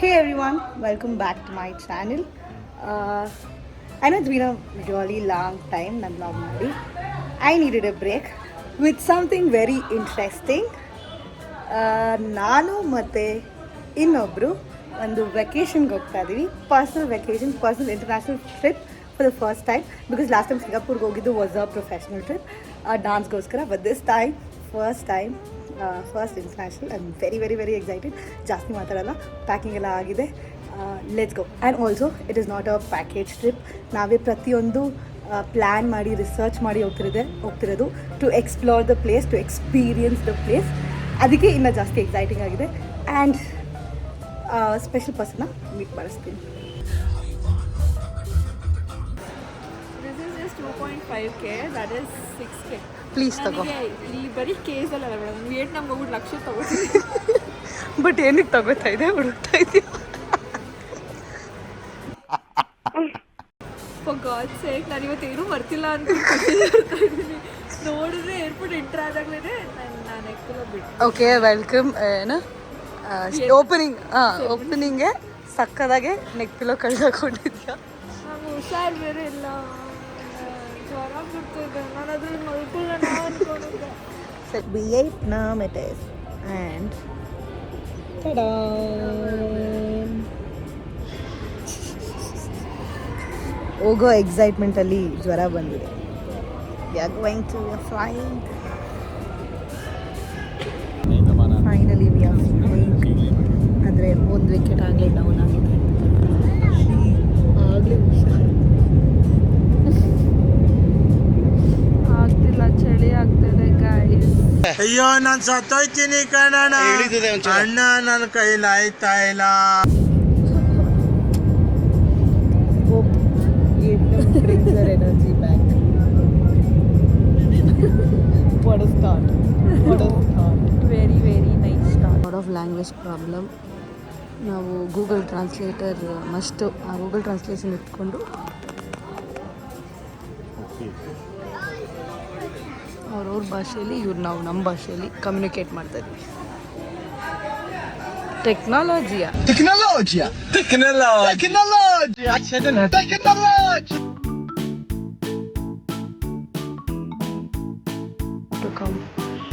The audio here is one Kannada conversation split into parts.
Hey everyone, welcome back to my channel. I know it's been a really long time ನಾನು vlog ಮಾಡಿ. I needed a break with something very interesting. ನಾನು ಮತ್ತು ಇನ್ನೊಬ್ಬರು ಒಂದು ವೆಕೇಷನ್ಗೆ ಹೋಗ್ತಾ ಇದ್ದೀವಿ. Personal international trip for the first time. Because last time ಸಿಂಗಾಪುರ್ಗೆ ಹೋಗಿದ್ದು ವಾಸ್ ಅ ಪ್ರೊಫೆಷ್ನಲ್ ಟ್ರಿಪ್ ಡಾನ್ಸ್ಗೋಸ್ಕರ. But this time first international. I am very excited. ಜಾಸ್ತಿ ಮಾತಾಡಲ್ಲ, ಪ್ಯಾಕಿಂಗ್ ಎಲ್ಲ ಆಗಿದೆ. Let's go. And also it is not a package trip. ನಾವೇ ಪ್ರತಿಯೊಂದು ಪ್ಲ್ಯಾನ್ ಮಾಡಿ ರಿಸರ್ಚ್ ಮಾಡಿ ಹೋಗ್ತಿರೋದು to explore the place, to experience the place. ಅದಕ್ಕೆ ಇನ್ನೂ ಜಾಸ್ತಿ ಎಕ್ಸೈಟಿಂಗ್ ಆಗಿದೆ. ಆ್ಯಂಡ್ ಸ್ಪೆಷಲ್ ಪರ್ಸನ್ನ ಮೀಟ್ ಮಾಡಿಸ್ತೀನಿ. This is just 2.5K, that is 6K. Please ತಗೋ. ಇಲ್ಲಿ ಬರೀ ಕೇಸ್ ಅಲ್ಲ ಮೇಡಮ್, ವಿಯೆಟ್ನಾಮ್ಗೆ ಹೋಗ್ಬಿಟ್ಟು ಲಕ್ಷ ತಗೋತೀನಿ. ಬಟ್ ಏನಕ್ಕೆ ತಗೋತಾ ಇದೆ, ಹುಡುಕ್ತಾ ಇದೆಯಾ? ಫಾರ್ ಗಾಡ್ಸ್ ಸೇಕ್, ನಾನು ಇವತ್ತೇನು ಬರ್ತಿಲ್ಲ ಅನ್ಕೊಂಡು ನೋಡಿದ್ರೆ ಏರ್ಪೋರ್ಟ್ ಎಂಟ್ರ್ ಆದಾಗಲೇ ನಾನು ಎಕ್ಕೆಲ್ಲ ಬಿಟ್ಟು. Okay, welcome. ಏನು ಓಪನಿಂಗ್ಗೆ ಸಕ್ಕದಾಗೆ ನೆಕ್ ಪಿಲೋ ಕಳ್ಕೊಂಡಿದ್ಯಾ? ನಾನು ಹುಷಾರು ಬೇರೆ ಇಲ್ಲ, ಜ್ವರ ಬಿಡ್ತಿದ್ದೆ. ನಾನು ಅದ್ರಲ್ಲಿ ಮಲ್ಕೊಳ್ಳೋಣ ಅನ್ಕೊಂಡಿದ್ದೆ. Vietnam it is. And ta-da! ಹೋಗೋ ಎಕ್ಸೈಟ್ಮೆಂಟಲ್ಲಿ ಜ್ವರ ಬಂದಿದೆ. We are going to flying. Finally we are flying. ಆದರೆ ಒಂದು ವಿಕೆಟ್ ಆಗಲೇ ಡೌನ್ ಆಗಿದೆ. ಆಗಲೇ ಆಗ್ತಿಲ್ಲ, ಚಳಿ ಆಗ್ತಿದೆ ಗಾಯ್ಸ್. ಅಯ್ಯೋ ನಾನು ಸತ್ತೋಯ್ತೀನಿ ಕಣಣ್ಣ, ಅಣ್ಣ ನನ್ನ ಕೈಲಿ ಆಯ್ತಾ ಇಲ್ಲ. energy back. What a start. Very nice start. Lot of language problem. ನಾವು ಗೂಗಲ್ ಟ್ರಾನ್ಸ್ಲೇಟರ್ ಮಸ್ಟು. ಆ ಗೂಗಲ್ ಟ್ರಾನ್ಸ್ಲೇಷನ್ ಇಟ್ಕೊಂಡು ಅವ್ರವ್ರ ಭಾಷೆಯಲ್ಲಿ ನಾವು ನಮ್ಮ ಭಾಷೆಯಲ್ಲಿ ಕಮ್ಯುನಿಕೇಟ್ ಮಾಡ್ತಾ ಇದ್ವಿ. ಟೆಕ್ನಾಲಜಿಯಾ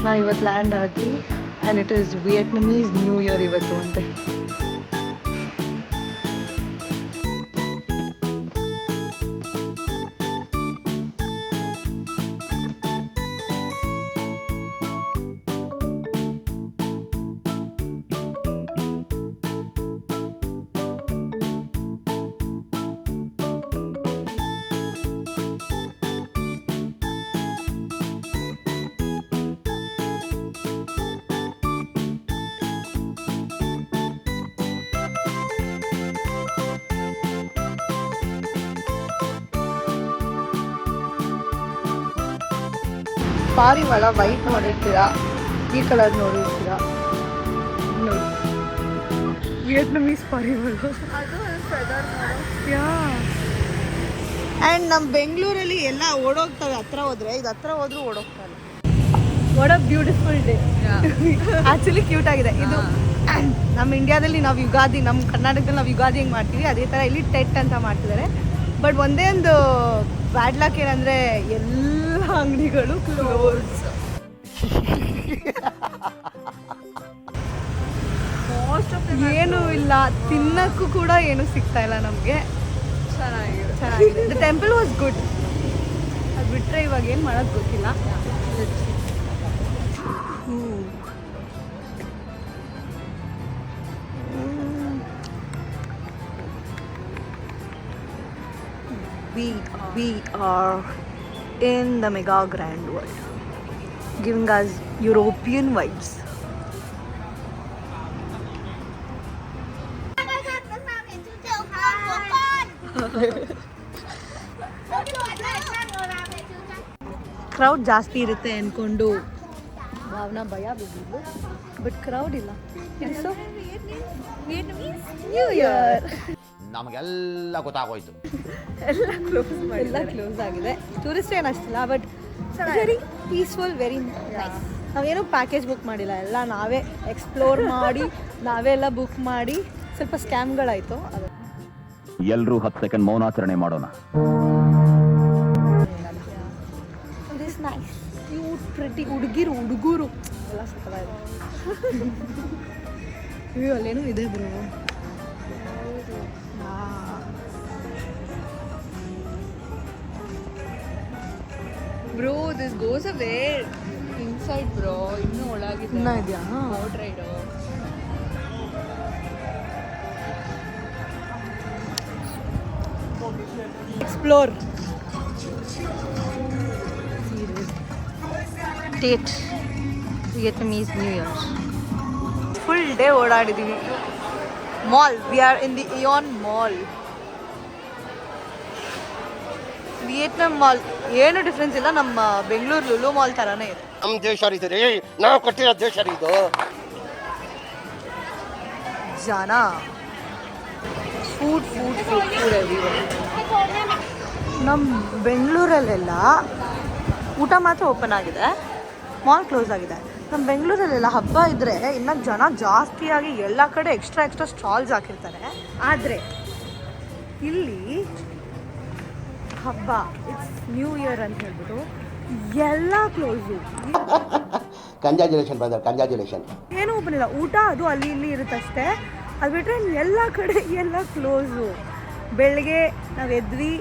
ನಾವು ಇವತ್ತು ಲ್ಯಾಂಡ್ ಆದ್ವಿ. And it is Vietnamese new year ಇವತ್ತು ಅಂತೆ. ಪಾರಿವಾಳ ವೈಟ್ ನೋಡಿರ್ತೀರಾ, ಈ ಕಲರ್ ನೋಡಿರ್ತೀರಾ, ನೋಡಿ ವಿಯೆಟ್ನಮೀಸ್ ಪಾರಿವಾಳ. ಆ್ಯಂಡ್ ನಮ್ಮ ಬೆಂಗಳೂರಲ್ಲಿ ಎಲ್ಲ ಓಡೋಗ್ತವೆ ಹತ್ರ ಹೋದ್ರೆ, ಇದು ಹತ್ರ ಹೋದ್ರೂ ಓಡೋಗ್ತವೆ. What a beautiful day. Actually cute ಆಗಿದೆ ಇದು. ನಮ್ಮ ಇಂಡಿಯಾದಲ್ಲಿ ನಾವು ಯುಗಾದಿ, ನಮ್ಮ ಕರ್ನಾಟಕದಲ್ಲಿ ನಾವು ಯುಗಾದಿ ಹೆಂಗೆ ಮಾಡ್ತೀವಿ ಅದೇ ಥರ ಇಲ್ಲಿ ಟೆಟ್ ಅಂತ ಮಾಡ್ತಿದ್ದಾರೆ. ಬಟ್ ಒಂದೇ ಒಂದು ಬ್ಯಾಡ್ ಲಕ್ ಏನಂದರೆ ಎಲ್ಲ ಅಂಗಡಿಗಳು ಕ್ಲೋಸ್. ಏನೂ ಇಲ್ಲ, ತಿನ್ನಕ್ಕೂ ಕೂಡ ಏನು ಸಿಗ್ತಾ ಇಲ್ಲ ನಮಗೆ. ಚೆನ್ನಾಗಿದೆ. The temple was good. ಅದು ಬಿಟ್ಟರೆ ಇವಾಗ ಏನು ಮಾಡೋದು ಗೊತ್ತಿಲ್ಲ. We are in the mega grand world, giving us European vibes. Crowd ಜಾಸ್ತಿ ಇರುತ್ತೆ ಅಂದ್ಕೊಂಡು ಭಾವನಾ ಭಯ ಬಿದ್ದಿದ್ದು, ಬಟ್ ಕ್ರೌಡ್ ಇಲ್ಲ. ನ್ಯೂ ಇಯರ್ ನಮಗೆಲ್ಲ ಗೊತ್ತಾಗೋಯ್ತು. ಎಲ್ಲ ಕ್ಲೋಸ್ ಆಗಿದೆ. ಟೂರಿಸ್ಟ್ ಏನು ಅಷ್ಟಿಲ್ಲ, but very peaceful, very nice. ನಾವೇನು ಪ್ಯಾಕೇಜ್ ಬುಕ್ ಮಾಡಿಲ್ಲ, ಎಲ್ಲ ನಾವೇ ಎಕ್ಸ್ಪ್ಲೋರ್ ಮಾಡಿ ನಾವೇ ಎಲ್ಲ ಬುಕ್ ಮಾಡಿ ಸ್ವಲ್ಪ ಸ್ಕ್ಯಾಮ್ಗಳಾಯಿತು. ಅದು ಎಲ್ಲರೂ 10 ಸೆಕೆಂಡ್ ಮೌನಾಚರಣೆ ಮಾಡೋಣ. ದಿಸ್ ನೈಸ್ ಯು ಪ್ರಿಟಿ ಹುಡುಗರು ಎಲ್ಲ ಸಕ್ಕತ್ತಾಗಿದೆ. ಅಯ್ಯೋ ಅಲ್ಲೇನೂ ಇದೆ bro. Bro this goes away inside bro. ಇನ್ನೂ ಒಳಗಿದೆ. ಇನ್ನೂ ಇದೆಯಾ? Boat ride. Explore date Vietnamese new year. Full day ಓಡಾಡಿದ್ದೀವಿ. Mall, we are in the Aeon mall. Vietnam mall ಏನು ಡಿಫ್ರೆನ್ಸ್ ಇಲ್ಲ, ನಮ್ಮ ಬೆಂಗಳೂರು ಲುಲು ಮಾಲ್ ಥರನೇ ಇದೆ. ನಮ್ಮ ದೇಶ ರೀ, ನಾವು ಕಟ್ಟಿರೋ ದೇಶ ರೀ ಇದು. ಜನ ಫುಡ್ ಎವ್ರಿವನ್. ನಮ್ಮ ಬೆಂಗಳೂರಲ್ಲೆಲ್ಲ ಊಟ ಮಾತ್ರ ಓಪನ್ ಆಗಿದೆ, ಮಾಲ್ ಕ್ಲೋಸ್ ಆಗಿದೆ. ನಮ್ಮ ಬೆಂಗಳೂರಲ್ಲೆಲ್ಲ ಹಬ್ಬ ಇದ್ದರೆ ಇನ್ನು ಜನ ಜಾಸ್ತಿಯಾಗಿ ಎಲ್ಲ ಕಡೆ ಎಕ್ಸ್ಟ್ರಾ ಸ್ಟಾಲ್ಸ್ ಹಾಕಿರ್ತಾರೆ. ಆದರೆ ಇಲ್ಲಿ ಹಬ್ಬ, ಇಟ್ಸ್ ನ್ಯೂ ಇಯರ್ ಅಂತ ಹೇಳ್ಬಿಟ್ಟು ಎಲ್ಲ ಕ್ಲೋಸು. Congratulation brother, congratulation. ಏನೂ ಓಪನ್ ಇಲ್ಲ. ಊಟ ಅದು ಅಲ್ಲಿ ಇಲ್ಲಿ ಇರುತ್ತಷ್ಟೇ. ಅದು ಬಿಟ್ಟರೆ ಎಲ್ಲ ಕಡೆ ಎಲ್ಲ ಕ್ಲೋಸು. ಬೆಳಗ್ಗೆ ನಾವು ಎದ್ವಿ,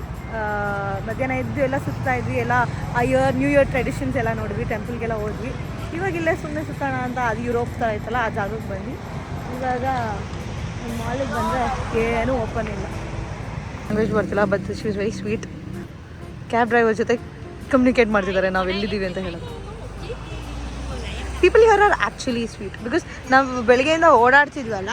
ಮಧ್ಯಾಹ್ನ ಎದ್ದು ಎಲ್ಲ ಸುತ್ತಾ ಇದ್ವಿ, ಎಲ್ಲ ಆ ನ್ಯೂ ಇಯರ್ ಟ್ರೆಡಿಷನ್ಸ್ ಎಲ್ಲ ನೋಡಿದ್ವಿ, ಟೆಂಪಲ್ಗೆಲ್ಲ ಹೋದ್ವಿ. ಇವಾಗ ಇಲ್ಲೇ ಸುಮ್ಮನೆ ಸುತ್ತೋಣ ಅಂತ ಅದು ಯುರೋಪ್ ಥರ ಐತಲ್ಲ ಆ ಜಾಗಕ್ಕೆ ಬಂದು ಇವಾಗ ಮಾಲಿಗೆ ಬಂದರೆ ಏನೂ ಓಪನ್ ಇಲ್ಲ. ಲ್ಯಾಂಗ್ವೇಜ್ ಬರ್ತಿಲ್ಲ, but she is very sweet. Cab driver ಜೊತೆ ಕಮ್ಯುನಿಕೇಟ್ ಮಾಡ್ತಿದ್ದಾರೆ ನಾವು ಎಲ್ಲಿದ್ದೀವಿ ಅಂತ ಹೇಳೋದು. People here are actually sweet because ನಾವು ಬೆಳಗ್ಗೆಯಿಂದ ಓಡಾಡ್ತಿದ್ವಲ್ಲ.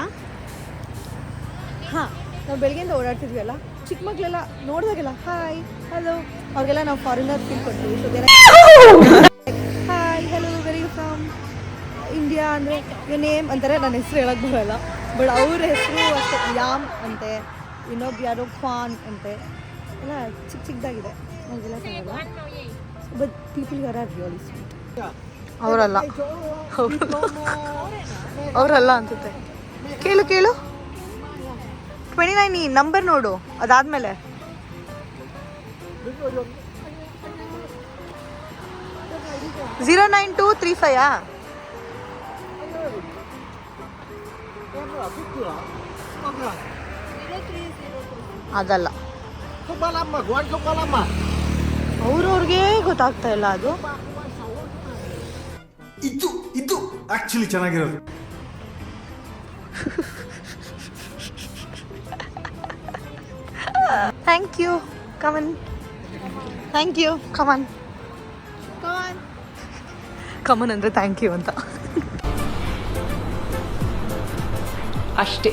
ನಾವು ಬೆಳಗ್ಗೆಯಿಂದ ಓಡಾಡ್ತಿದ್ವಲ್ಲ, ಚಿಕ್ಕ ಮಕ್ಕಳೆಲ್ಲ ನೋಡಿದಾಗೆಲ್ಲ ಹಾಯ್ ಹಲೋ ಅವ್ರಿಗೆಲ್ಲ ನಾವು ಫಾರಿನರ್ ಫೀಲ್ ಕೊಡ್ತೀವಿ. So hi hello very from India ಅಂದರೆ ಯು ನೇಮ್ ಅಂತಾರೆ. ನನ್ನ ಹೆಸರು ಹೇಳೋಕ್ಕೆ ಬರೋಲ್ಲ, ಬಟ್ ಅವ್ರ ಹೆಸರು ಅಷ್ಟೇ ಯಾಮ್ ಅಂತೆ, ಇನ್ನೊಬ್ಬ ಯಾರೋ ಖಾನ್ ಅಂತೆ, ಎಲ್ಲ ಚಿಕ್ಕದಾಗಿದೆ, ನಮಗೆಲ್ಲ ಕಾಣಲ್ಲ. But people here are really sweet. ಅವರಲ್ಲ ಅನ್ಸುತ್ತೆ. ಕೇಳು 29 ಈ ನಂಬರ್ ನೋಡು, ಅದಾದಮೇಲೆ 09235 ಅದಲ್ಲ, ಅವ್ರವ್ರಿಗೆ ಗೊತ್ತಾಗ್ತಾ ಇಲ್ಲ ಅದು. ಇದು ಆಕ್ಚುಲಿ ಚೆನ್ನಾಗಿರೋದು. ಥ್ಯಾಂಕ್ ಯು ಕಮನ್, ಥ್ಯಾಂಕ್ ಯು ಕಮನ್ ಅಂದರೆ ಥ್ಯಾಂಕ್ ಯು ಅಂತ ಅಷ್ಟೇ.